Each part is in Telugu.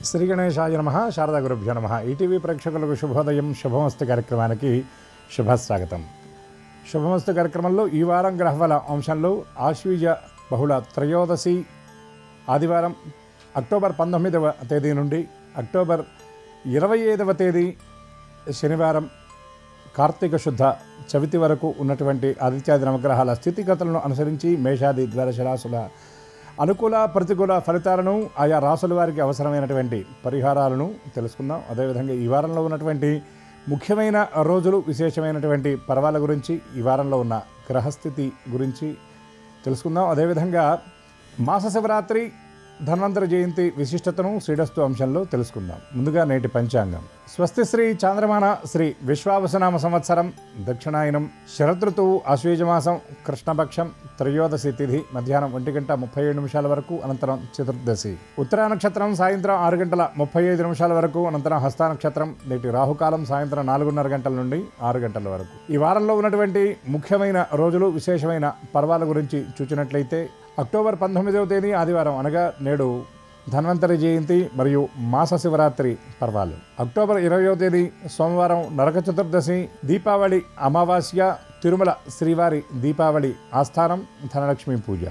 శ్రీ గణేశాయ నమః. శారదా గురుభ్యో నమః. ఈటీవీ ప్రేక్షకులకు శుభోదయం. శుభమస్తు కార్యక్రమానికి శుభస్వాగతం. శుభమస్తు కార్యక్రమంలో ఈ వారం గ్రహఫల అంశంలో ఆశ్వీజ బహుళ త్రయోదశి ఆదివారం అక్టోబర్ 19వ తేదీ నుండి అక్టోబర్ 25వ తేదీ శనివారం కార్తీక శుద్ధ చవితి వరకు ఉన్నటువంటి ఆదిత్యాది నవగ్రహాల స్థితిగతులను అనుసరించి మేషాది ద్వాదశ రాశుల అనుకూల ప్రతికూల ఫలితాలను ఆయా రాసుల వారికి అవసరమైనటువంటి పరిహారాలను తెలుసుకుందాం. అదేవిధంగా ఈ వారంలో ఉన్నటువంటి ముఖ్యమైన రోజులు, విశేషమైనటువంటి పర్వాల గురించి, ఈ వారంలో ఉన్న గ్రహస్థితి గురించి తెలుసుకుందాం. అదేవిధంగా మాస శివరాత్రి, ధన్వంతరి జయంతి విశిష్టతను శ్రీడస్తు అంశంలో తెలుసుకుందాం. ముందుగా నేటి పంచాంగం. స్వస్తి శ్రీ చాంద్రమాన శ్రీ విశ్వావసనామ సంవత్సరం దక్షిణాయనం శరదృతువు ఆశ్వీజమాసం కృష్ణపక్షం త్రయోదశి తిథి మధ్యాహ్నం 1:37 వరకు, అనంతరం చతుర్దశి. ఉత్తరా నక్షత్రం సాయంత్రం 6:35 వరకు, అనంతరం హస్త నక్షత్రం. నేటి రాహుకాలం సాయంత్రం 4:30 గంటల నుండి 6 గంటల వరకు. ఈ వారంలో ఉన్నటువంటి ముఖ్యమైన రోజులు, విశేషమైన పర్వాల గురించి చూచినట్లయితే అక్టోబర్ 19వ తేదీ ఆదివారం అనగా నేడు ధన్వంతరి జయంతి మరియు మాస శివరాత్రి పర్వాలు. అక్టోబర్ 20వ తేదీ సోమవారం నరక చతుర్దశి, దీపావళి అమావాస్య, తిరుమల శ్రీవారి దీపావళి ఆస్థానం, ధనలక్ష్మి పూజ.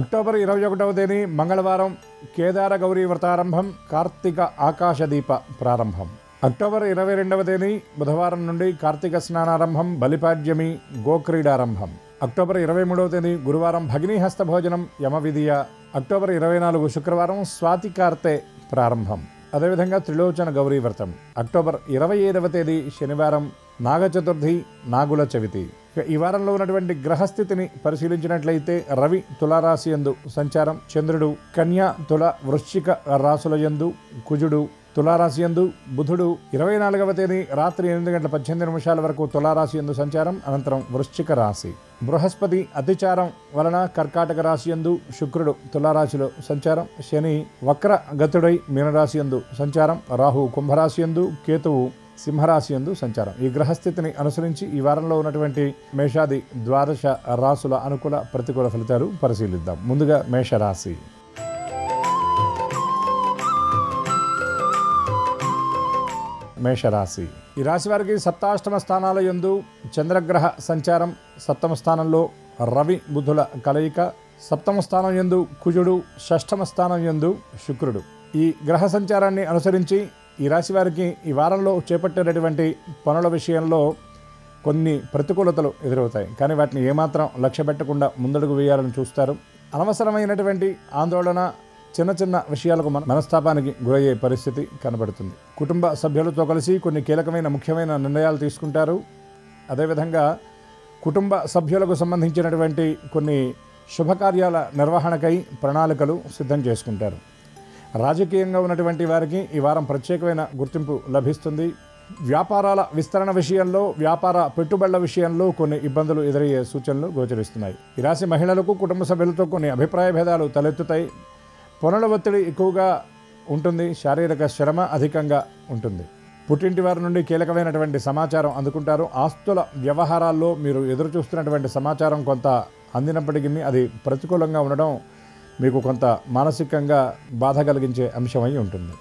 అక్టోబర్ 21వ తేదీ మంగళవారం కేదార గౌరీ వ్రతారంభం, కార్తీక ఆకాశదీప ప్రారంభం. అక్టోబర్ 22వ తేదీ బుధవారం నుండి కార్తీక స్నానారంభం, బలిపాడ్యమి, గోక్రీడారంభం. అక్టోబర్ 23వ తేదీ గురువారం భగినీ హస్త భోజనం, యమవిధియ. అక్టోబర్ 24 శుక్రవారం స్వాతి కార్తె ప్రారంభం. అదేవిధంగా త్రిలోచన గౌరీ వ్రతం. అక్టోబర్ 25వ తేదీ శనివారం నాగ చతుర్థి, నాగుల చవితి. ఈ వారంలో ఉన్నటువంటి గ్రహస్థితిని పరిశీలించినట్లయితే రవి తులారాశి యందు సంచారం, చంద్రుడు కన్యా తుల వృశ్చిక రాశుల యందు, కుజుడు తులారాశి యందు, బుధుడు 24వ తేదీ రాత్రి 8:18 వరకు తులారాశి యందు సంచారం, అనంతరం వృశ్చిక రాశి. బృహస్పతి అతిచారం వలన కర్కాటక రాశి యందు, శుక్రుడు తులారాశిలో సంచారం, శని వక్ర గతుడై మీనరాశి యందు సంచారం, రాహు కుంభరాశి యందు, కేతువు సింహరాశి యందు సంచారం. ఈ గ్రహస్థితిని అనుసరించి ఈ వారంలో ఉన్నటువంటి మేషాది ద్వాదశ రాశుల అనుకూల ప్రతికూల ఫలితాలు పరిశీలిద్దాం. ముందుగా మేషరాశి. మేషరాశి. ఈ రాశి వారికి సప్తాష్టమ స్థానాల యందు చంద్రగ్రహ సంచారం, సప్తమ స్థానంలో రవి బుధుల కలయిక, సప్తమ స్థానం యందు కుజుడు, షష్ఠమ స్థానం యందు శుక్రుడు. ఈ గ్రహ సంచారాన్ని అనుసరించి ఈ రాశి వారికి ఈ వారంలో చేపట్టేటటువంటి పనుల విషయంలో కొన్ని ప్రతికూలతలు ఎదురవుతాయి. కానీ వాటిని ఏమాత్రం లక్ష్య పెట్టకుండా ముందడుగు వేయాలని చూస్తారు. అనవసరమైనటువంటి ఆందోళన, చిన్న చిన్న విషయాలకు మనస్తాపానికి గురయ్యే పరిస్థితి కనబడుతుంది. కుటుంబ సభ్యులతో కలిసి కొన్ని కీలకమైన ముఖ్యమైన నిర్ణయాలు తీసుకుంటారు. అదేవిధంగా కుటుంబ సభ్యులకు సంబంధించినటువంటి కొన్ని శుభకార్యాల నిర్వహణకై ప్రణాళికలు సిద్ధం చేసుకుంటారు. రాజకీయంగా ఉన్నటువంటి వారికి ఈ వారం ప్రత్యేకమైన గుర్తింపు లభిస్తుంది. వ్యాపారాల విస్తరణ విషయంలో, వ్యాపార పెట్టుబడుల విషయంలో కొన్ని ఇబ్బందులు ఎదురయ్యే సూచనలు గోచరిస్తున్నాయి. ఈ రాశి మహిళలకు కుటుంబ సభ్యులతో కొన్ని అభిప్రాయ భేదాలు తలెత్తుతాయి. పనుల ఒత్తిడి ఎక్కువగా ఉంటుంది. శారీరక శ్రమ అధికంగా ఉంటుంది. పుట్టింటి వారి నుండి కీలకమైనటువంటి సమాచారం అందుకుంటారు. ఆస్తుల వ్యవహారాల్లో మీరు ఎదురు చూస్తున్నటువంటి సమాచారం కొంత అందినప్పటికీ అది ప్రతికూలంగా ఉండడం మీకు కొంత మానసికంగా బాధ కలిగించే అంశమై ఉంటుంది.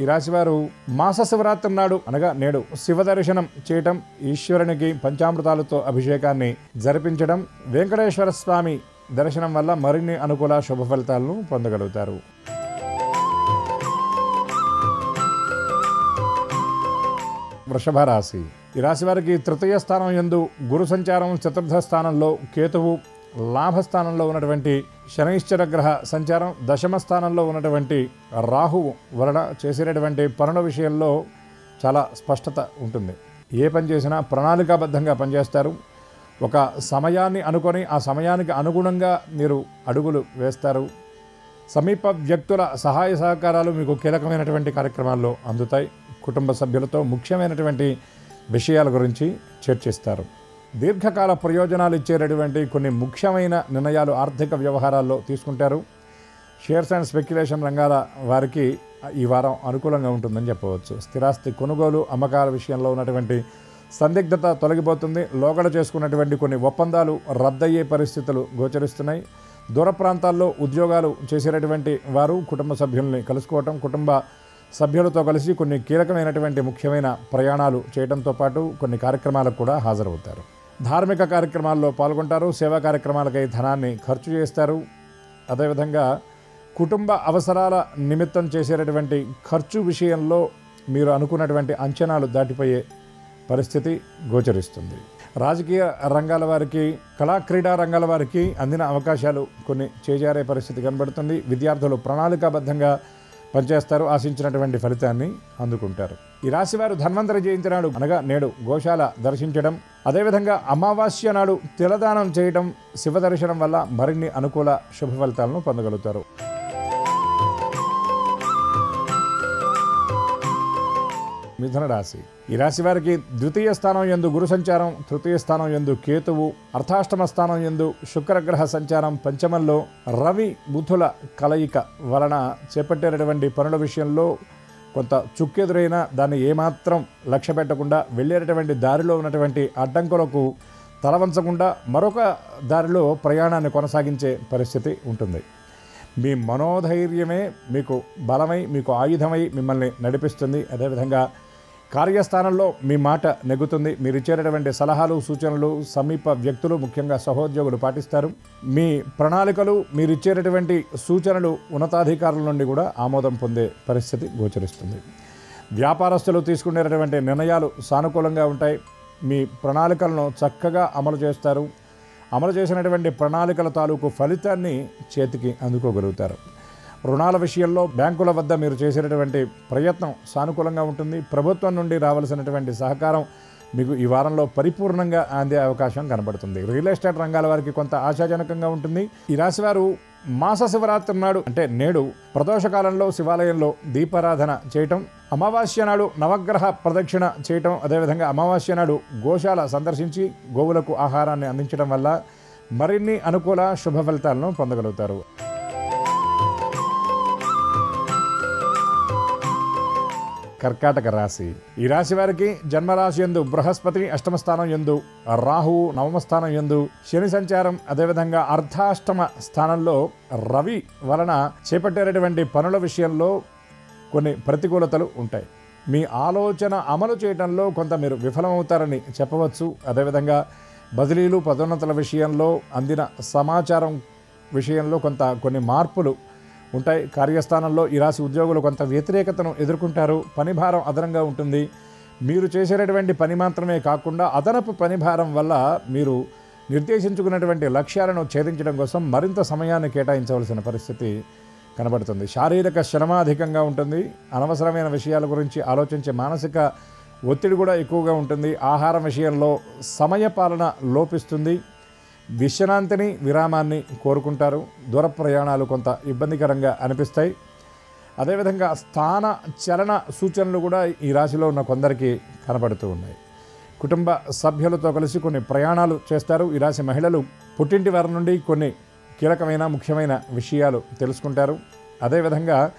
ఈ రాశివారు మాస శివరాత్రి నాడు అనగా నేడు శివ దర్శనం చేయటం, ఈశ్వరునికి పంచామృతాలతో అభిషేకాన్ని జరిపించడం, వెంకటేశ్వర స్వామి దర్శనం వల్ల మరిన్ని అనుకూల శుభ ఫలితాలను పొందగలుగుతారు. వృషభ రాశి. ఈ రాశి వారికి తృతీయ స్థానం యందు గురు సంచారం, చతుర్థ స్థానంలో కేతువు, లాభస్థానంలో ఉన్నటువంటి శనైశ్చర గ్రహ సంచారం, దశమ స్థానంలో ఉన్నటువంటి రాహువు వలన చేసేటటువంటి పనుల విషయంలో చాలా స్పష్టత ఉంటుంది. ఏ పని చేసినా ప్రణాళికాబద్ధంగా పనిచేస్తారు. ఒక సమయాన్ని అనుకొని ఆ సమయానికి అనుగుణంగా మీరు అడుగులు వేస్తారు. సమీప వ్యక్తుల సహాయ సహకారాలు మీకు కీలకమైనటువంటి కార్యక్రమాల్లో అందుతాయి. కుటుంబ సభ్యులతో ముఖ్యమైనటువంటి విషయాల గురించి చర్చిస్తారు. దీర్ఘకాల ప్రయోజనాలు ఇచ్చేటటువంటి కొన్ని ముఖ్యమైన నిర్ణయాలు ఆర్థిక వ్యవహారాల్లో తీసుకుంటారు. షేర్స్ అండ్ స్పెక్యులేషన్ రంగాల వారికి ఈ వారం అనుకూలంగా ఉంటుందని చెప్పవచ్చు. స్థిరాస్తి కొనుగోలు, అమ్మకాల విషయంలో ఉన్నటువంటి సందిగ్ధత తొలగిపోతుంది. లోగడ చేసుకున్నటువంటి కొన్ని ఒప్పందాలు రద్దయ్యే పరిస్థితులు గోచరిస్తున్నాయి. దూర ప్రాంతాల్లో ఉద్యోగాలు చేసేటటువంటి వారు కుటుంబ సభ్యుల్ని కలుసుకోవటం, కుటుంబ సభ్యులతో కలిసి కొన్ని కీలకమైనటువంటి ముఖ్యమైన ప్రయాణాలు చేయడంతో పాటు కొన్ని కార్యక్రమాలకు కూడా హాజరవుతారు. ధార్మిక కార్యక్రమాల్లో పాల్గొంటారు. సేవా కార్యక్రమాలకై ధనాన్ని ఖర్చు చేస్తారు. అదేవిధంగా కుటుంబ అవసరాల నిమిత్తం చేసేటటువంటి ఖర్చు విషయంలో మీరు అనుకున్నటువంటి అంచనాలు దాటిపోయే పరిస్థితి గోచరిస్తుంది. రాజకీయ రంగాల వారికి, కళా క్రీడా రంగాల వారికి అందిన అవకాశాలు కొన్ని చేజారే పరిస్థితి కనబడుతుంది. విద్యార్థులు ప్రణాళికాబద్ధంగా పనిచేస్తారు. ఆశించినటువంటి ఫలితాన్ని అందుకుంటారు. ఈ రాశివారు ధన్వంతరి జయంతి నాడు అనగా నేడు గోశాల దర్శించడం, అదేవిధంగా అమావాస్య నాడు తిలదానం చేయడం, శివ దర్శనం వల్ల మరిన్ని అనుకూల శుభ ఫలితాలను పొందగలుగుతారు. మిథున రాశి. ఈ రాశి వారికి ద్వితీయ స్థానం యందు గురు సంచారం, తృతీయ స్థానం యందు కేతువు, అర్ధాష్టమ స్థానం యందు శుక్రగ్రహ సంచారం, పంచమంలో రవి బుధుల కలయిక వలన చేపట్టేటటువంటి పనుల విషయంలో కొంత చుక్కెదురైన దాన్ని ఏమాత్రం లక్ష్య పెట్టకుండా వెళ్ళేటటువంటి దారిలో ఉన్నటువంటి అడ్డంకులకు తలవంచకుండా మరొక దారిలో ప్రయాణాన్ని కొనసాగించే పరిస్థితి ఉంటుంది. మీ మనోధైర్యమే మీకు బలమై, మీకు ఆయుధమై మిమ్మల్ని నడిపిస్తుంది. అదేవిధంగా కార్యస్థానంలో మీ మాట నెగ్గుతుంది. మీరు ఇచ్చేటటువంటి సలహాలు, సూచనలు సమీప వ్యక్తులు, ముఖ్యంగా సహోద్యోగులు పాటిస్తారు. మీ ప్రణాళికలు, మీరు ఇచ్చేటటువంటి సూచనలు ఉన్నతాధికారుల నుండి కూడా ఆమోదం పొందే పరిస్థితి గోచరిస్తుంది. వ్యాపారస్తులు తీసుకునేటటువంటి నిర్ణయాలు సానుకూలంగా ఉంటాయి. మీ ప్రణాళికలను చక్కగా అమలు చేస్తారు. అమలు చేసినటువంటి ప్రణాళికల తాలూకు ఫలితాన్ని చేతికి అందుకోగలుగుతారు. రుణాల విషయంలో బ్యాంకుల వద్ద మీరు చేసేటటువంటి ప్రయత్నం సానుకూలంగా ఉంటుంది. ప్రభుత్వం నుండి రావాల్సినటువంటి సహకారం మీకు ఈ వారంలో పరిపూర్ణంగా అందే అవకాశం కనబడుతుంది. రియల్ ఎస్టేట్ రంగాల వారికి కొంత ఆశాజనకంగా ఉంటుంది. ఈ రాశివారు మాస శివరాత్రి నాడు అంటే నేడు ప్రదోషకాలంలో శివాలయంలో దీపారాధన చేయటం, అమావాస్య నాడు నవగ్రహ ప్రదక్షిణ చేయటం, అదేవిధంగా అమావాస్య నాడు గోశాల సందర్శించి గోవులకు ఆహారాన్ని అందించడం వల్ల మరిన్ని అనుకూల శుభ ఫలితాలను పొందగలుగుతారు. కర్కాటక రాశి. ఈ రాశి వారికి జన్మరాశి యందు బృహస్పతి, అష్టమ స్థానం యందు రాహువు, నవమ స్థానం యందు శని సంచారం, అదేవిధంగా అర్ధాష్టమ స్థానంలో రవి వలన చేపట్టేటటువంటి పనుల విషయంలో కొన్ని ప్రతికూలతలు ఉంటాయి. మీ ఆలోచన అమలు చేయడంలో కొంత మీరు విఫలమవుతారని చెప్పవచ్చు. అదేవిధంగా బదిలీలు, పదోన్నతుల విషయంలో, అందిన సమాచారం విషయంలో కొన్ని మార్పులు ఉంటాయి. కార్యస్థానంలో ఈ రాశి ఉద్యోగులు కొంత వ్యతిరేకతను ఎదుర్కొంటారు. పని భారం అదనంగా ఉంటుంది. మీరు చేసేటటువంటి పని మాత్రమే కాకుండా అదనపు పని భారం వల్ల మీరు నిర్దేశించుకున్నటువంటి లక్ష్యాలను ఛేదించడం కోసం మరింత సమయాన్ని కేటాయించవలసిన పరిస్థితి కనబడుతుంది. శారీరక శ్రమ అధికంగా ఉంటుంది. అనవసరమైన విషయాల గురించి ఆలోచించే మానసిక ఒత్తిడి కూడా ఎక్కువగా ఉంటుంది. ఆహారం విషయంలో సమయపాలన లోపిస్తుంది. విశ్రాంతిని, విరామాన్ని కోరుకుంటారు. దూర ప్రయాణాలు కొంత ఇబ్బందికరంగా అనిపిస్తాయి. అదేవిధంగా స్థాన చలన సూచనలు కూడా ఈ రాశిలో ఉన్న కొందరికి కనబడుతూ ఉన్నాయి. కుటుంబ సభ్యులతో కలిసి కొన్ని ప్రయాణాలు చేస్తారు. ఈ రాశి మహిళలు పుట్టింటి వారి నుండి కొన్ని కీలకమైన ముఖ్యమైన విషయాలు తెలుసుకుంటారు. అదేవిధంగా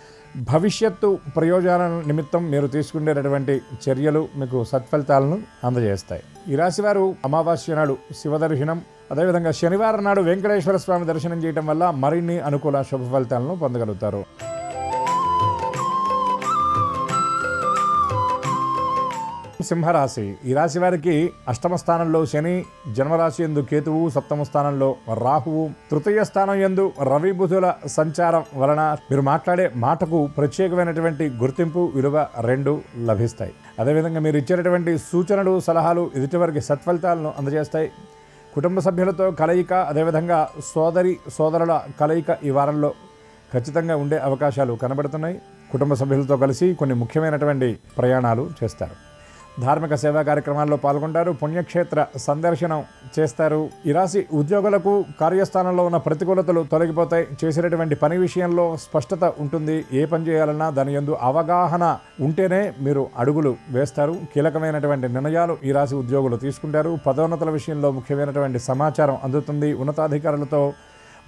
భవిష్యత్తు ప్రయోజనాల నిమిత్తం మీరు తీసుకునేటటువంటి చర్యలు మీకు సత్ఫలితాలను అందజేస్తాయి. ఈ రాశివారు అమావాస్య నాడు శివ దర్శనం, అదేవిధంగా శనివారం నాడు వెంకటేశ్వర స్వామి దర్శనం చేయడం వల్ల మరిన్ని అనుకూల శుభ ఫలితాలను పొందగలుగుతారు. సింహరాశి. ఈ రాశి వారికి అష్టమ స్థానంలో శని, జన్మరాశి యందు కేతువు, సప్తమ స్థానంలో రాహువు, తృతీయ స్థానం యందు రవి బుధుల సంచారం వలన మీరు మాట్లాడే మాటకు ప్రత్యేకమైనటువంటి గుర్తింపు, విలువ రెండు లభిస్తాయి. అదేవిధంగా మీరు ఇచ్చేటటువంటి సూచనలు, సలహాలు ఎదుటివారికి సత్ఫలితాలను అందజేస్తాయి. కుటుంబ సభ్యులతో కలయిక, అదేవిధంగా సోదరుల కలయిక ఈ వారంలో ఖచ్చితంగా ఉండే అవకాశాలు కనబడుతున్నాయి. కుటుంబ సభ్యులతో కలిసి కొన్ని ముఖ్యమైనటువంటి ప్రయాణాలు చేస్తారు. ధార్మిక సేవా కార్యక్రమాల్లో పాల్గొంటారు. పుణ్యక్షేత్ర సందర్శనం చేస్తారు. ఈ రాశి ఉద్యోగులకు కార్యస్థానంలో ఉన్న ప్రతికూలతలు తొలగిపోతాయి. చేసేటటువంటి పని విషయంలో స్పష్టత ఉంటుంది. ఏ పని చేయాలన్నా దాని యందు అవగాహన ఉంటేనే మీరు అడుగులు వేస్తారు. కీలకమైనటువంటి నిర్ణయాలు ఈ రాశి ఉద్యోగులు తీసుకుంటారు. పదోన్నతుల విషయంలో ముఖ్యమైనటువంటి సమాచారం అందుతుంది. ఉన్నతాధికారులతో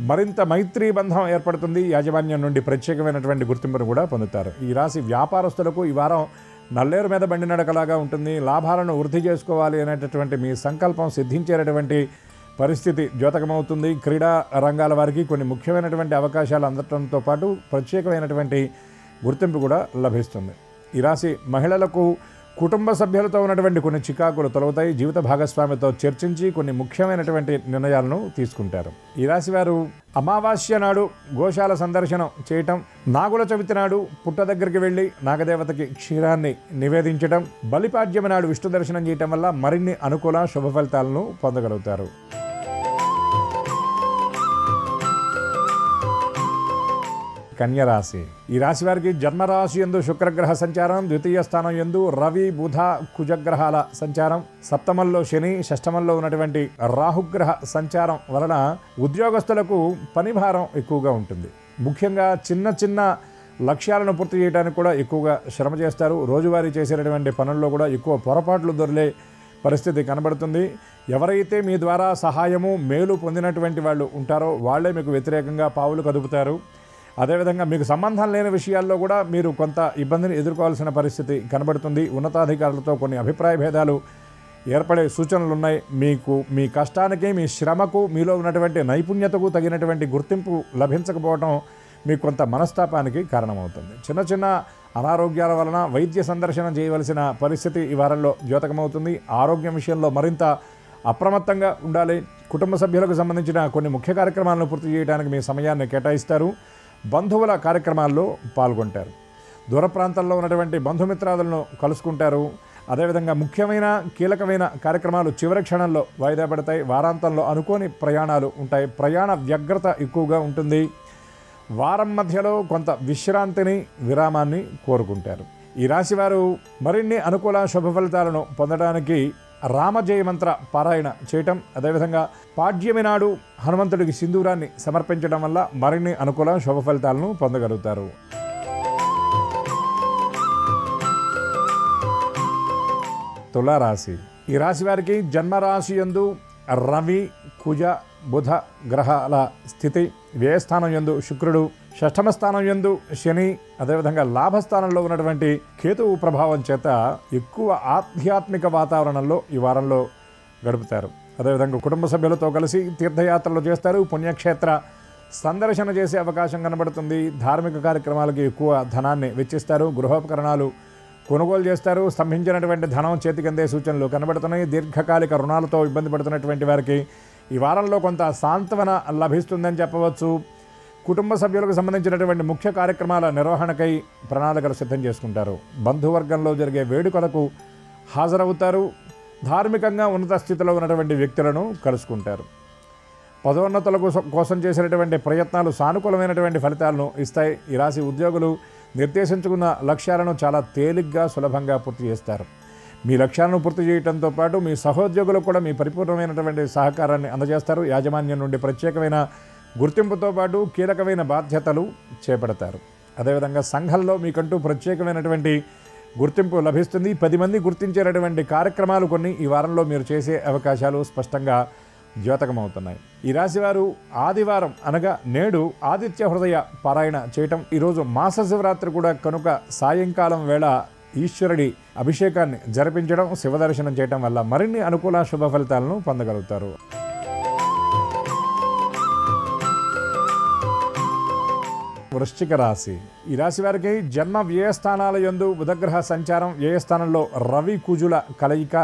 మరింత మైత్రీ బంధం ఏర్పడుతుంది. యాజమాన్యం నుండి ప్రత్యేకమైనటువంటి గుర్తింపును కూడా పొందుతారు. ఈ రాశి వ్యాపారస్తులకు ఈ వారం నల్లేరు మీద బండి నడకలాగా ఉంటుంది. లాభాలను వృద్ధి చేసుకోవాలి అనేటటువంటి మీ సంకల్పం సిద్ధించేటటువంటి పరిస్థితి ద్యోతకమవుతుంది. క్రీడా రంగాల వారికి కొన్ని ముఖ్యమైనటువంటి అవకాశాలు అందడంతో పాటు ప్రత్యేకమైనటువంటి గుర్తింపు కూడా లభిస్తుంది. ఈ రాశి మహిళలకు కుటుంబ సభ్యులతో ఉన్నటువంటి కొన్ని చికాకులు తొలగుతాయి. జీవిత భాగస్వామితో చర్చించి కొన్ని ముఖ్యమైనటువంటి నిర్ణయాలను తీసుకుంటారు. ఈ రాశి వారు అమావాస్య నాడు గోశాల సందర్శనం చేయటం, నాగుల చవితి నాడు పుట్ట దగ్గరికి వెళ్ళి నాగదేవతకి క్షీరాన్ని నివేదించడం, బలిపాడ్యమి నాడు విష్ణు దర్శనం చేయటం వల్ల మరిన్ని అనుకూల శుభ ఫలితాలను పొందగలుగుతారు. కన్యరాశి. ఈ రాశి వారికి జన్మరాశి యందు శుక్రగ్రహ సంచారం, ద్వితీయ స్థానం యందు రవి బుధ కుజగ్రహాల సంచారం, సప్తమంలో శని, షష్టమంలో ఉన్నటువంటి రాహుగ్రహ సంచారం వలన ఉద్యోగస్తులకు పని భారం ఎక్కువగా ఉంటుంది. ముఖ్యంగా చిన్న చిన్న లక్ష్యాలను పూర్తి చేయడానికి కూడా ఎక్కువగా శ్రమ చేస్తారు. రోజువారీ చేసేటటువంటి పనుల్లో కూడా ఎక్కువ పొరపాట్లు దొరికే పరిస్థితి కనబడుతుంది. ఎవరైతే మీ ద్వారా సహాయము మేలు పొందినటువంటి వాళ్ళు ఉంటారో వాళ్ళే మీకు వ్యతిరేకంగా పావులు కదుపుతారు. అదేవిధంగా మీకు సంబంధం లేని విషయాల్లో కూడా మీరు కొంత ఇబ్బందిని ఎదుర్కోవాల్సిన పరిస్థితి కనబడుతుంది. ఉన్నతాధికారులతో కొన్ని అభిప్రాయ భేదాలు ఏర్పడే సూచనలు ఉన్నాయి. మీకు మీ కష్టానికి, మీ శ్రమకు, మీలో ఉన్నటువంటి నైపుణ్యతకు తగినటువంటి గుర్తింపు లభించకపోవడం మీకు కొంత మనస్తాపానికి కారణమవుతుంది. చిన్న చిన్న అనారోగ్యాల వలన వైద్య సందర్శనం చేయవలసిన పరిస్థితి ఈ వారంలో ద్యోతకమవుతుంది. ఆరోగ్యం విషయంలో మరింత అప్రమత్తంగా ఉండాలి. కుటుంబ సభ్యులకు సంబంధించిన కొన్ని ముఖ్య కార్యక్రమాలను పూర్తి చేయడానికి మీ సమయాన్ని కేటాయిస్తారు. బంధువుల కార్యక్రమాల్లో పాల్గొంటారు. దూర ప్రాంతాల్లో ఉన్నటువంటి బంధుమిత్రాదులను కలుసుకుంటారు. అదేవిధంగా ముఖ్యమైన కీలకమైన కార్యక్రమాలు చివరి క్షణంలో వాయిదా పడతాయి. వారాంతంలో అనుకోని ప్రయాణాలు ఉంటాయి. ప్రయాణ వ్యగ్రత ఎక్కువగా ఉంటుంది. వారం మధ్యలో కొంత విశ్రాంతిని, విరామాన్ని కోరుకుంటారు. ఈ రాశివారు మరిన్ని అనుకూల శుభ ఫలితాలను పొందడానికి రామజయమంత్ర పారాయణ చేయటం, అదేవిధంగా పాడ్యమి నాడు హనుమంతుడికి సింధూరాన్ని సమర్పించడం వల్ల మరిన్ని అనుకూల శుభ ఫలితాలను పొందగలుగుతారు. తులారాశి. ఈ రాశి వారికి జన్మరాశి యందు రవి కుజ బుధ గ్రహాల స్థితి, వ్యయస్థానం యందు శుక్రుడు, షష్టమ స్థానం యందు శని, అదేవిధంగా లాభస్థానంలో ఉన్నటువంటి కేతువు ప్రభావం చేత ఎక్కువ ఆధ్యాత్మిక వాతావరణంలో ఈ వారంలో గడుపుతారు. అదేవిధంగా కుటుంబ సభ్యులతో కలిసి తీర్థయాత్రలు చేస్తారు. పుణ్యక్షేత్ర సందర్శన చేసే అవకాశం కనబడుతుంది. ధార్మిక కార్యక్రమాలకి ఎక్కువ ధనాన్ని వెచ్చిస్తారు. గృహోపకరణాలు కొనుగోలు చేస్తారు. స్తంభించినటువంటి ధనం చేతికి అందే సూచనలు కనబడుతున్నాయి. దీర్ఘకాలిక రుణాలతో ఇబ్బంది పడుతున్నటువంటి వారికి ఈ వారంలో కొంత సాంత్వన లభిస్తుందని చెప్పవచ్చు. కుటుంబ సభ్యులకు సంబంధించినటువంటి ముఖ్య కార్యక్రమాల నిర్వహణకై ప్రణాళికలు సిద్ధం చేసుకుంటారు. బంధువర్గంలో జరిగే వేడుకలకు హాజరవుతారు. ధార్మికంగా ఉన్నత స్థితిలో ఉన్నటువంటి వ్యక్తులను కలుసుకుంటారు. పదోన్నతుల కోసం చేసినటువంటి ప్రయత్నాలు సానుకూలమైనటువంటి ఫలితాలను ఇస్తాయి. ఈ రాశి ఉద్యోగులు నిర్దేశించుకున్న లక్ష్యాలను చాలా తేలిగ్గా, సులభంగా పూర్తి చేస్తారు. మీ లక్ష్యాలను పూర్తి చేయడంతో పాటు మీ సహోద్యోగులకు కూడా మీ పరిపూర్ణమైనటువంటి సహకారాన్ని అందజేస్తారు. యాజమాన్యం నుండి ప్రత్యేకమైన గుర్తింపుతో పాటు కీలకమైన బాధ్యతలు చేపడతారు. అదేవిధంగా సంఘంలో మీకంటూ ప్రత్యేకమైనటువంటి గుర్తింపు లభిస్తుంది. 10 మంది గుర్తించేటటువంటి కార్యక్రమాలు కొన్ని ఈ వారంలో మీరు చేసే అవకాశాలు స్పష్టంగా ద్యోతకమవుతున్నాయి. ఈ రాశివారు ఆదివారం అనగా నేడు ఆదిత్య హృదయ పారాయణ చేయటం, ఈరోజు మాస శివరాత్రి కూడా కనుక సాయంకాలం వేళ ఈశ్వరుడి అభిషేకాన్ని జరిపించడం, శివదర్శనం చేయటం వల్ల మరిన్ని అనుకూల శుభ ఫలితాలను పొందగలుగుతారు. వృశ్చిక రాశి. ఈ రాశి వారికి జన్మ వ్యయస్థానాల యందు బుధగ్రహ సంచారం, వ్యయస్థానంలో రవి కుజుల కలయిక,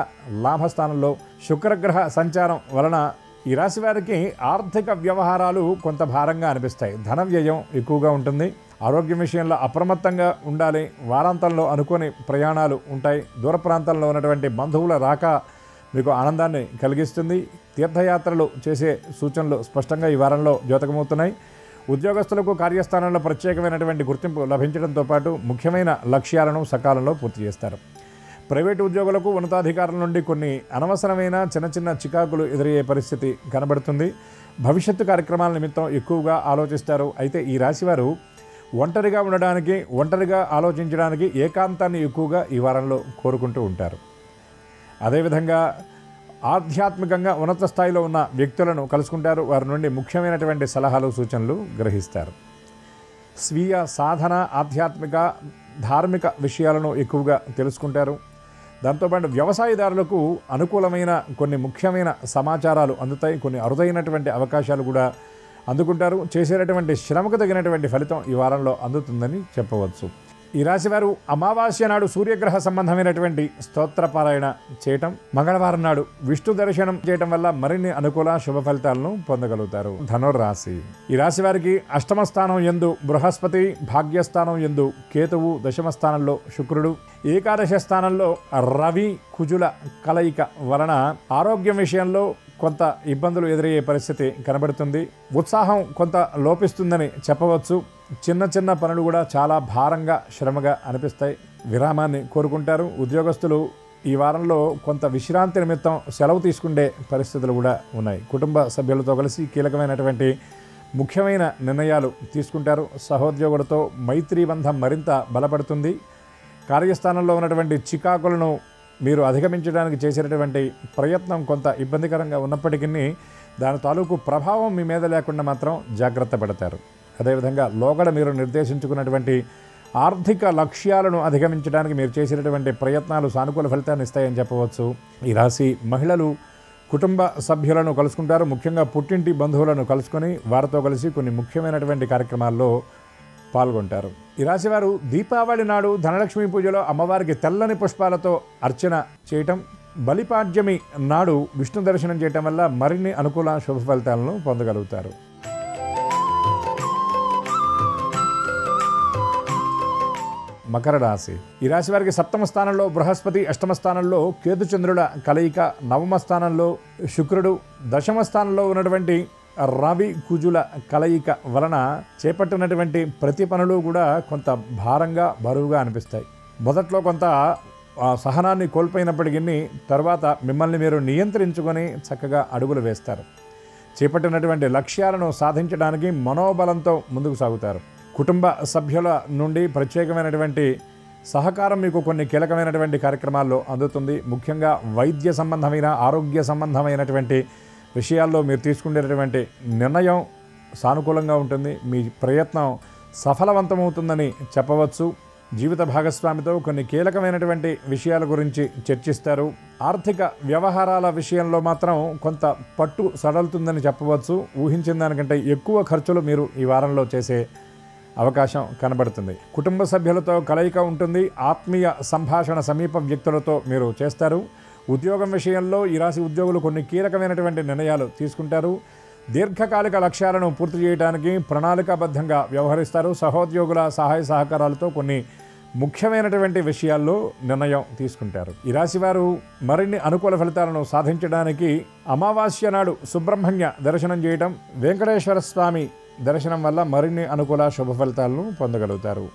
లాభస్థానంలో శుక్రగ్రహ సంచారం వలన ఈ రాశి వారికి ఆర్థిక వ్యవహారాలు కొంత భారంగా అనిపిస్తాయి. ధన వ్యయం ఎక్కువగా ఉంటుంది. ఆరోగ్యం విషయంలో అప్రమత్తంగా ఉండాలి. వారాంతంలో అనుకోని ప్రయాణాలు ఉంటాయి. దూర ప్రాంతంలో ఉన్నటువంటి బంధువుల రాక మీకు ఆనందాన్ని కలిగిస్తుంది. తీర్థయాత్రలు చేసే సూచనలు స్పష్టంగా ఈ వారంలో ద్యోతకమవుతున్నాయి. ఉద్యోగస్తులకు కార్యస్థానంలో ప్రత్యేకమైనటువంటి గుర్తింపు లభించడంతో పాటు ముఖ్యమైన లక్ష్యాలను సకాలంలో పూర్తి చేస్తారు. ప్రైవేటు ఉద్యోగులకు ఉన్నతాధికారుల నుండి కొన్ని అనవసరమైన చిన్న చిన్న చికాకులు ఎదురయ్యే పరిస్థితి కనబడుతుంది. భవిష్యత్తు కార్యక్రమాల నిమిత్తం ఎక్కువగా ఆలోచిస్తారు. అయితే ఈ రాశివారు ఒంటరిగా ఉండడానికి, ఒంటరిగా ఆలోచించడానికి ఏకాంతాన్ని ఎక్కువగా ఈ వారంలో కోరుకుంటూ ఉంటారు. అదేవిధంగా ఆధ్యాత్మికంగా ఉన్నత స్థాయిలో ఉన్న వ్యక్తులను కలుసుకుంటారు. వారి నుండి ముఖ్యమైనటువంటి సలహాలు, సూచనలు గ్రహిస్తారు. స్వీయ సాధన, ఆధ్యాత్మిక, ధార్మిక విషయాలను ఎక్కువగా తెలుసుకుంటారు. దాంతోపాటు వ్యవసాయదారులకు అనుకూలమైన కొన్ని ముఖ్యమైన సమాచారాలు అందుతాయి. కొన్ని అరుదైనటువంటి అవకాశాలు కూడా అందుకుంటారు. చేసేటటువంటి శ్రమకు తగినటువంటి ఫలితం ఈ వారంలో అందుతుందని చెప్పవచ్చు. ఈ రాశివారు అమావాస్య నాడు సూర్యగ్రహ సంబంధమైనటువంటి స్తోత్రపారాయణ చేయటం, మంగళవారం నాడు విష్ణు దర్శనం చేయటం వల్ల మరిన్ని అనుకూల శుభ ఫలితాలను పొందగలుగుతారు. ధనుర్రాశి. ఈ రాశి వారికి అష్టమ స్థానం యందు బృహస్పతి, భాగ్యస్థానం యందు కేతువు, దశమ స్థానంలో శుక్రుడు, ఏకాదశ స్థానంలో రవి కుజుల కలయిక వలన ఆరోగ్యం విషయంలో కొంత ఇబ్బందులు ఎదురయ్యే పరిస్థితి కనబడుతుంది. ఉత్సాహం కొంత లోపిస్తుందని చెప్పవచ్చు. చిన్న చిన్న పనులు కూడా చాలా భారంగా, శ్రమగా అనిపిస్తాయి. విరామాన్ని కోరుకుంటారు. ఉద్యోగస్తులు ఈ వారంలో కొంత విశ్రాంతి నిమిత్తం సెలవు తీసుకునే పరిస్థితులు కూడా ఉన్నాయి. కుటుంబ సభ్యులతో కలిసి కీలకమైనటువంటి ముఖ్యమైన నిర్ణయాలు తీసుకుంటారు. సహోద్యోగులతో మైత్రీ బంధం మరింత బలపడుతుంది. కార్యస్థానంలో ఉన్నటువంటి చికాకులను మీరు అధిగమించడానికి చేసినటువంటి ప్రయత్నం కొంత ఇబ్బందికరంగా ఉన్నప్పటికీ దాని తాలూకు ప్రభావం మీ మీద లేకుండా మాత్రం జాగ్రత్త పడతారు. అదేవిధంగా లోగడ మీరు నిర్దేశించుకున్నటువంటి ఆర్థిక లక్ష్యాలను అధిగమించడానికి మీరు చేసినటువంటి ప్రయత్నాలు సానుకూల ఫలితాన్ని ఇస్తాయని చెప్పవచ్చు. ఈ రాశి మహిళలు కుటుంబ సభ్యులను కలుసుకుంటారు. ముఖ్యంగా పుట్టింటి బంధువులను కలుసుకొని వారితో కలిసి కొన్ని ముఖ్యమైనటువంటి కార్యక్రమాల్లో పాల్గొంటారు. ఈ రాశివారు దీపావళి నాడు ధనలక్ష్మి పూజలో అమ్మవారికి తెల్లని పుష్పాలతో అర్చన చేయటం, బలిపాడ్యమి నాడు విష్ణు దర్శనం చేయటం వల్ల మరిన్ని అనుకూల శుభ ఫలితాలను పొందగలుగుతారు. మకర రాశి. ఈ రాశి వారికి సప్తమ స్థానంలో బృహస్పతి, అష్టమ స్థానంలో కేతుచంద్రుల కలయిక, నవమ స్థానంలో శుక్రుడు, దశమ స్థానంలో ఉన్నటువంటి రవి కుజుల కలయిక వలన చేపట్టినటువంటి ప్రతి పనులు కూడా కొంత భారంగా, బరువుగా అనిపిస్తాయి. మొదట్లో కొంత సహనాన్ని కోల్పోయినప్పటికీ తర్వాత మిమ్మల్ని మీరు నియంత్రించుకొని చక్కగా అడుగులు వేస్తారు. చేపట్టినటువంటి లక్ష్యాలను సాధించడానికి మనోబలంతో ముందుకు సాగుతారు. కుటుంబ సభ్యుల నుండి ప్రత్యేకమైనటువంటి సహకారం మీకు కొన్ని కీలకమైనటువంటి కార్యక్రమాల్లో అందుతుంది. ముఖ్యంగా వైద్య సంబంధమైన, ఆరోగ్య సంబంధమైనటువంటి విషయాల్లో మీరు తీసుకునేటటువంటి నిర్ణయం సానుకూలంగా ఉంటుంది. మీ ప్రయత్నం సఫలవంతమవుతుందని చెప్పవచ్చు. జీవిత భాగస్వామితో కొన్ని కీలకమైనటువంటి విషయాల గురించి చర్చిస్తారు. ఆర్థిక వ్యవహారాల విషయంలో మాత్రం కొంత పట్టు సడలుతుందని చెప్పవచ్చు. ఊహించిన దానికంటే ఎక్కువ ఖర్చులు మీరు ఈ వారంలో చేసే అవకాశం కనబడుతుంది. కుటుంబ సభ్యులతో కలయిక ఉంటుంది. ఆత్మీయ సంభాషణ సమీప వ్యక్తులతో మీరు చేస్తారు. ఉద్యోగం విషయంలో ఈ రాశి ఉద్యోగులు కొన్ని కీలకమైనటువంటి నిర్ణయాలు తీసుకుంటారు. దీర్ఘకాలిక లక్ష్యాలను పూర్తి చేయడానికి ప్రణాళికాబద్ధంగా వ్యవహరిస్తారు. సహోద్యోగుల సహాయ సహకారాలతో కొన్ని ముఖ్యమైనటువంటి విషయాల్లో నిర్ణయం తీసుకుంటారు. ఈ రాశి వారు మరిన్ని అనుకూల ఫలితాలను సాధించడానికి అమావాస్య నాడు సుబ్రహ్మణ్య దర్శనం చేయడం, వెంకటేశ్వర స్వామి దర్శనం వల్ల మరిన్ని అనుకూల శుభ ఫలితాలను పొందగలుగుతారు.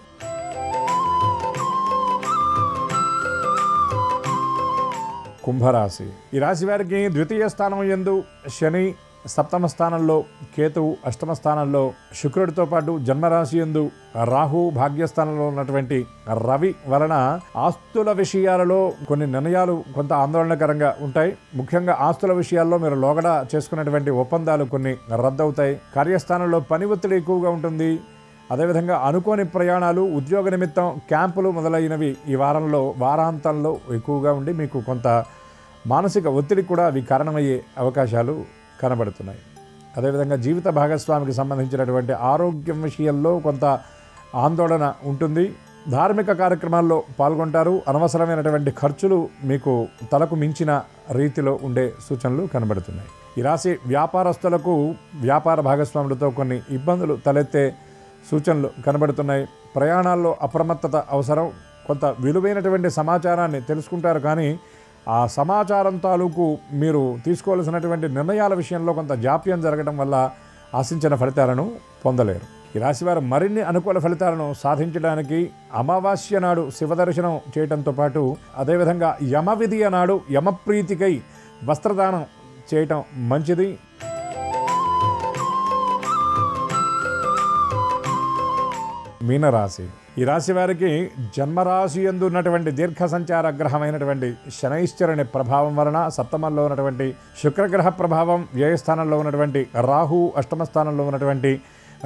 కుంభరాశి. ఈ రాశి వారికి ద్వితీయ స్థానం యందు శని, సప్తమ స్థానంలో కేతువు, అష్టమ స్థానంలో శుక్రుడితో పాటు జన్మరాశి యందు రాహు, భాగ్యస్థానంలో ఉన్నటువంటి రవి వలన ఆస్తుల విషయాలలో కొన్ని నిర్ణయాలు కొంత ఆందోళనకరంగా ఉంటాయి. ముఖ్యంగా ఆస్తుల విషయాల్లో మీరు లోగడ చేసుకున్నటువంటి ఒప్పందాలు కొన్ని రద్దవుతాయి. కార్యస్థానంలో పని ఒత్తిడి ఎక్కువగా ఉంటుంది. అదేవిధంగా అనుకోని ప్రయాణాలు, ఉద్యోగ నిమిత్తం క్యాంపులు మొదలైనవి ఈ వారాంతంలో ఎక్కువగా ఉండి మీకు కొంత మానసిక ఒత్తిడి కూడా అవి కారణమయ్యే అవకాశాలు కనబడుతున్నాయి. అదేవిధంగా జీవిత భాగస్వామికి సంబంధించినటువంటి ఆరోగ్యం విషయంలో కొంత ఆందోళన ఉంటుంది. ధార్మిక కార్యక్రమాల్లో పాల్గొంటారు. అనవసరమైనటువంటి ఖర్చులు మీకు తలకు మించిన రీతిలో ఉండే సూచనలు కనబడుతున్నాయి. ఈ రాశి వ్యాపారస్తులకు వ్యాపార భాగస్వాములతో కొన్ని ఇబ్బందులు తలెత్తే సూచనలు కనబడుతున్నాయి. ప్రయాణాల్లో అప్రమత్తత అవసరం. కొంత విలువైనటువంటి సమాచారాన్ని తెలుసుకుంటారు, కానీ ఆ సమాచారం తాలూకు మీరు తీసుకోవాల్సినటువంటి నిర్ణయాల విషయంలో కొంత జాప్యం జరగడం వల్ల ఆశించిన ఫలితాలను పొందలేరు. ఈ రాశివారు మరిన్ని అనుకూల ఫలితాలను సాధించడానికి అమావాస్య నాడు శివదర్శనం చేయడంతో పాటు అదేవిధంగా యమ విధియ నాడు యమప్రీతికై వస్త్రదానం చేయటం మంచిది. మీనరాశి. ఈ రాశి వారికి జన్మరాశి యందు ఉన్నటువంటి దీర్ఘ సంచార గ్రహమైనటువంటి శనైశ్చరుని ప్రభావం వలన, సప్తమంలో ఉన్నటువంటి శుక్రగ్రహ ప్రభావం, వ్యయస్థానంలో ఉన్నటువంటి రాహు, అష్టమ స్థానంలో ఉన్నటువంటి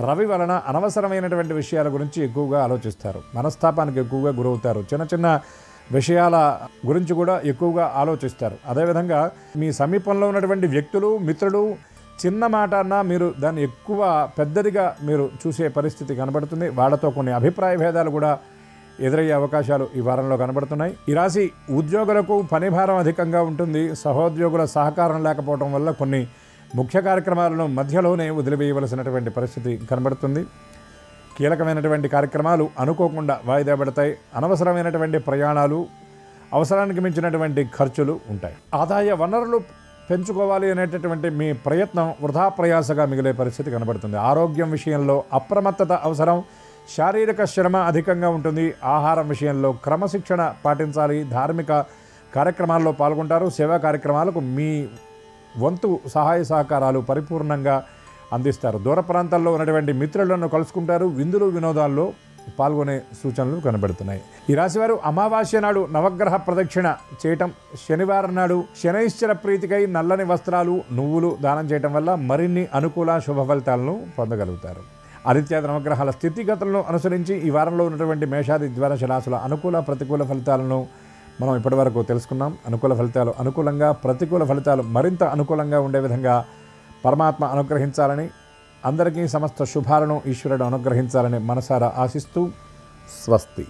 రవి వలన అనవసరమైనటువంటి విషయాల గురించి ఎక్కువగా ఆలోచిస్తారు. మనస్తాపానికి ఎక్కువగా గురవుతారు. చిన్న చిన్న విషయాల గురించి కూడా ఎక్కువగా ఆలోచిస్తారు. అదేవిధంగా మీ సమీపంలో ఉన్నటువంటి వ్యక్తులు, మిత్రులు చిన్న మాట అన్నా మీరు దాన్ని ఎక్కువ పెద్దదిగా మీరు చూసే పరిస్థితి కనబడుతుంది. వాళ్ళతో కొన్ని అభిప్రాయ భేదాలు కూడా ఎదురయ్యే అవకాశాలు ఈ వారంలో కనబడుతున్నాయి. ఈ రాశి ఉద్యోగులకు పని భారం అధికంగా ఉంటుంది. సహోద్యోగుల సహకారం లేకపోవడం వల్ల కొన్ని ముఖ్య కార్యక్రమాలను మధ్యలోనే వదిలివేయవలసినటువంటి పరిస్థితి కనబడుతుంది. కీలకమైనటువంటి కార్యక్రమాలు అనుకోకుండా వాయిదా పడతాయి. అనవసరమైనటువంటి ప్రయాణాలు, అవసరానికి మించినటువంటి ఖర్చులు ఉంటాయి. ఆదాయ వనరులు పెంచుకోవాలి అనేటటువంటి మీ ప్రయత్నం వృధా ప్రయాసగా మిగిలే పరిస్థితి కనబడుతుంది. ఆరోగ్యం విషయంలో అప్రమత్తత అవసరం. శారీరక శ్రమ అధికంగా ఉంటుంది. ఆహారం విషయంలో క్రమశిక్షణ పాటించాలి. ధార్మిక కార్యక్రమాల్లో పాల్గొంటారు. సేవా కార్యక్రమాలకు మీ వంతు సహాయ సహకారాలు పరిపూర్ణంగా అందిస్తారు. దూర ప్రాంతాల్లో ఉన్నటువంటి మిత్రులను కలుసుకుంటారు. విందులు వినోదాల్లో పాల్గొనే సూచనలు కనబడుతున్నాయి. ఈ రాశివారు అమావాస్య నాడు నవగ్రహ ప్రదక్షిణ చేయటం, శనివారం నాడు శనైశ్చర ప్రీతికై నల్లని వస్త్రాలు, నువ్వులు దానం చేయటం వల్ల మరిన్ని అనుకూల శుభ ఫలితాలను పొందగలుగుతారు. ఆదిత్యాది నవగ్రహాల స్థితిగతులను అనుసరించి ఈ వారంలో ఉన్నటువంటి మేషాది ద్వాదశ రాశుల అనుకూల ప్రతికూల ఫలితాలను మనం ఇప్పటివరకు తెలుసుకున్నాం. అనుకూల ఫలితాలు అనుకూలంగా, ప్రతికూల ఫలితాలు మరింత అనుకూలంగా ఉండే విధంగా పరమాత్మ అనుగ్రహించాలని, అందరికీ సమస్త శుభాలను ఈశ్వరుడు అనుగ్రహించాలని మనసారా ఆశిస్తూ స్వస్తి.